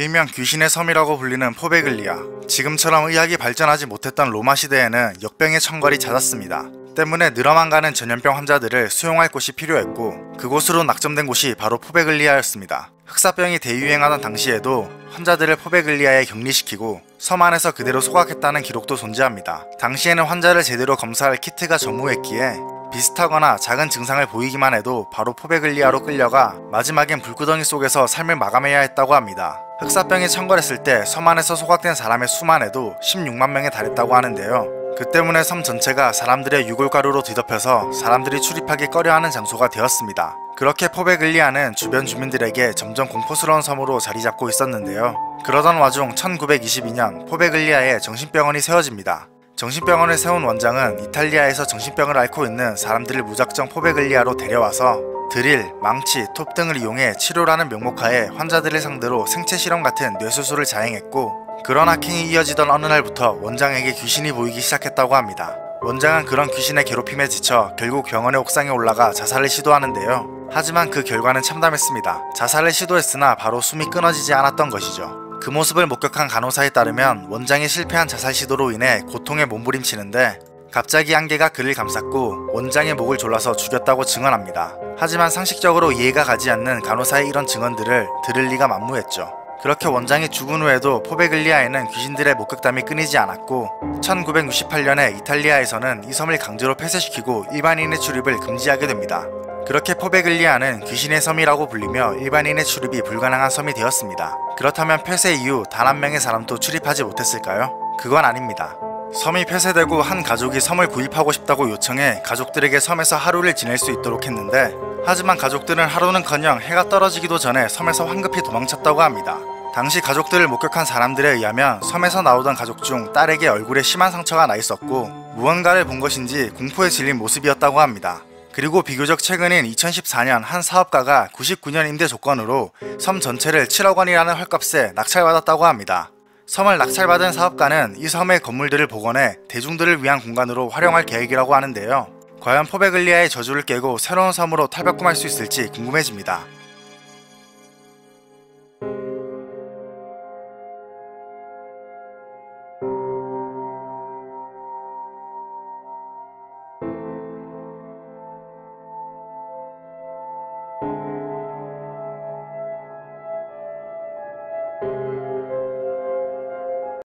일명 귀신의 섬이라고 불리는 포베글리아. 지금처럼 의학이 발전하지 못했던 로마 시대에는 역병의 천걸이 잦았습니다. 때문에 늘어만 가는 전염병 환자들을 수용할 곳이 필요했고, 그곳으로 낙점된 곳이 바로 포베글리아였습니다. 흑사병이 대유행하던 당시에도 환자들을 포베글리아에 격리시키고 섬 안에서 그대로 소각했다는 기록도 존재합니다. 당시에는 환자를 제대로 검사할 키트가 전무했기에 비슷하거나 작은 증상을 보이기만 해도 바로 포베글리아로 끌려가 마지막엔 불구덩이 속에서 삶을 마감해야 했다고 합니다. 흑사병이 천걸했을 때 섬 안에서 소각된 사람의 수만 해도 16만 명에 달했다고 하는데요. 그 때문에 섬 전체가 사람들의 유골가루로 뒤덮여서 사람들이 출입하기 꺼려하는 장소가 되었습니다. 그렇게 포베글리아는 주변 주민들에게 점점 공포스러운 섬으로 자리잡고 있었는데요. 그러던 와중 1922년 포베글리아에 정신병원이 세워집니다. 정신병원을 세운 원장은 이탈리아에서 정신병을 앓고 있는 사람들을 무작정 포베글리아로 데려와서 드릴, 망치, 톱 등을 이용해 치료라는 명목하에 환자들을 상대로 생체실험 같은 뇌수술을 자행했고, 그런 악행이 이어지던 어느 날부터 원장에게 귀신이 보이기 시작했다고 합니다. 원장은 그런 귀신의 괴롭힘에 지쳐 결국 병원의 옥상에 올라가 자살을 시도하는데요. 하지만 그 결과는 참담했습니다. 자살을 시도했으나 바로 숨이 끊어지지 않았던 것이죠. 그 모습을 목격한 간호사에 따르면 원장이 실패한 자살 시도로 인해 고통에 몸부림치는데 갑자기 안개가 그를 감쌌고 원장의 목을 졸라서 죽였다고 증언합니다. 하지만 상식적으로 이해가 가지 않는 간호사의 이런 증언들을 들을 리가 만무했죠. 그렇게 원장이 죽은 후에도 포베글리아에는 귀신들의 목격담이 끊이지 않았고 1968년에 이탈리아에서는 이 섬을 강제로 폐쇄시키고 일반인의 출입을 금지하게 됩니다. 그렇게 포베글리아는 귀신의 섬이라고 불리며 일반인의 출입이 불가능한 섬이 되었습니다. 그렇다면 폐쇄 이후 단 한 명의 사람도 출입하지 못했을까요? 그건 아닙니다. 섬이 폐쇄되고 한 가족이 섬을 구입하고 싶다고 요청해 가족들에게 섬에서 하루를 지낼 수 있도록 했는데, 하지만 가족들은 하루는커녕 해가 떨어지기도 전에 섬에서 황급히 도망쳤다고 합니다. 당시 가족들을 목격한 사람들에 의하면 섬에서 나오던 가족 중 딸에게 얼굴에 심한 상처가 나 있었고 무언가를 본 것인지 공포에 질린 모습이었다고 합니다. 그리고 비교적 최근인 2014년 한 사업가가 99년 임대 조건으로 섬 전체를 7억 원이라는 헐값에 낙찰받았다고 합니다. 섬을 낙찰받은 사업가는 이 섬의 건물들을 복원해 대중들을 위한 공간으로 활용할 계획이라고 하는데요. 과연 포베글리아의 저주를 깨고 새로운 섬으로 탈바꿈할 수 있을지 궁금해집니다.